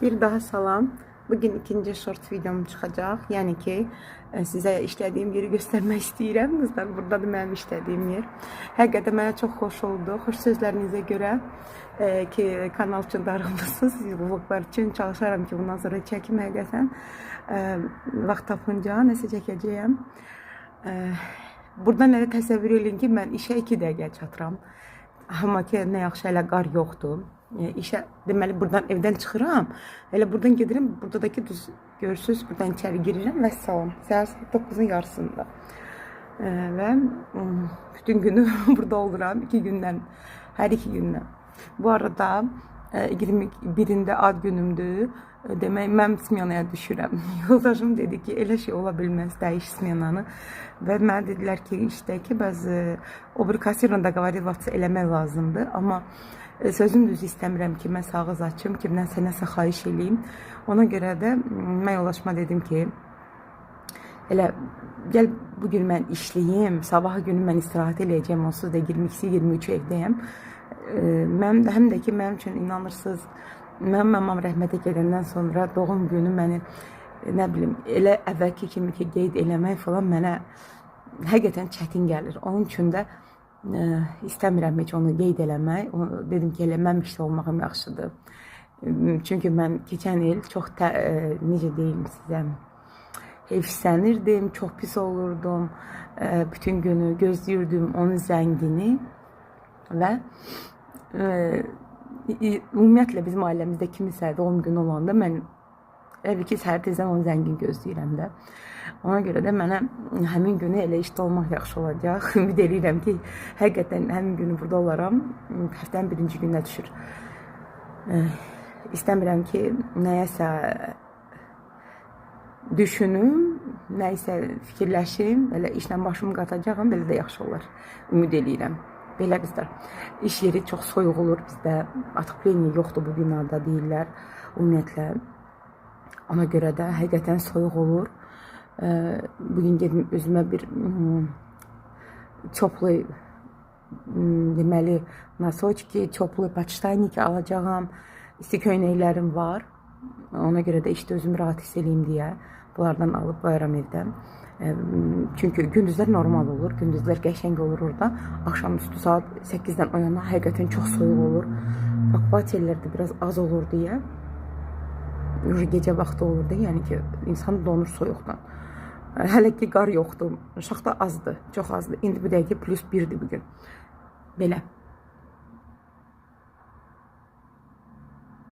Bir daha salam. Bugün ikinci short videom çıxacaq. Yəni ki, sizə işlədiyim yeri göstərmək istəyirəm. Qızlar, buradadır mənim işlədiyim yer. Həqiqətən mənə çox xoş oldu. Xoş sözlərinizə görə ki, kanal üçün darıxmısınız. Vloglar üçün çalışaram ki, bundan sonra çəkim həqiqətən. Vaxt tapınca nəsə çəkəcəyəm. Buradan elə təsəvvür edin ki, mən işə 2 dəqiqə çatıram. Amma ki, nə yaxşı elə qar yoxdur. İşə deməli buradan evdən çıxıram. Elə buradan gedirəm, buradakı düz görürsüz, buradan içəri girirəm və salam. Səhər 9-un yarısında. Və bütün günü burada oluram 2 gündən, hər 2 gündən. Bu arada 21-də ad günümdür. Demək, mən smenaya düşürəm. Yoldaşım dedi ki, elə şey ola bilməz, dəyiş smenanı. Və mənə dedilər ki, işdəki bəzi o bir kassirlə də qavarivası eləmək lazımdır. Amma sözüm düz istəmirəm ki, mən ağız açım, kimdən sənəsə xahiş eləyim. Ona görə də mən yoldaşıma dedim ki, elə gəl bugün mən işləyim, sabahı günü mən istirahət eləyəcəm, onsuz da 22-23 evdəyəm. Həm də ki, mənim üçün inanırsınız, mənim mamam rəhmətə gedəndən sonra doğum günü məni, nə bilim, elə əvvəlki kimi ki, qeyd eləmək falan mənə həqiqətən çətin gəlir. Onun üçün də istəmirəm heç onu qeyd eləmək. Dedim ki, eləməmiş olmağım yaxşıdır. Çünki mən keçən il çox, necə deyim sizə, heyfslənirdim, çox pis olurdum. Bütün günü gözləyirdim onun zəngini və ümumiyyətlə bizim ailəmizdə kimisə doğum günü olanda mən elə ki, səhər tezdən onun zəngini gözləyirəm də. Ona görə də mənə həmin günü elə işdə olmaq yaxşı olacaq. Ümid edirəm ki, həqiqətən həmin günü burada olaram. Həftənin 1-ci gününə düşür. İstəmirəm ki, nəyəsə düşünüm, nəyəsə fikirləşim, elə işlə başımı qatacağım, belə də yaxşı olar. Ümid edirəm. Belə qızlar, iş yeri çox soyuq olur bizdə. Atoplenniya yoxdur bu binada deyirlər. Ümumiyyətlə, ona görə də həqiqətən soyuq olur. Bugün gedim özümə bir çoplu, deməli, nasoçki, çoplu paçtaynik alacağım. İsti köynəklərim var. Ona görə də işdə özümü rahat hiss edeyim deyə bunlardan alıb qoyaram evdən. Çünki gündüzlər normal olur, gündüzlər qəşəng olur orada. Axşamüstü saat 8-dən oyana həqiqətən çox soyuq olur. Bakteriyalar da biraz az olur deyə. Gecə vaxtı olur da, yəni ki, insan donur soyuqdan. Hələ ki, qar yoxdur, şaxta azdır, çox azdır. İndi bu dəqiqə +1'dir bugün. Belə.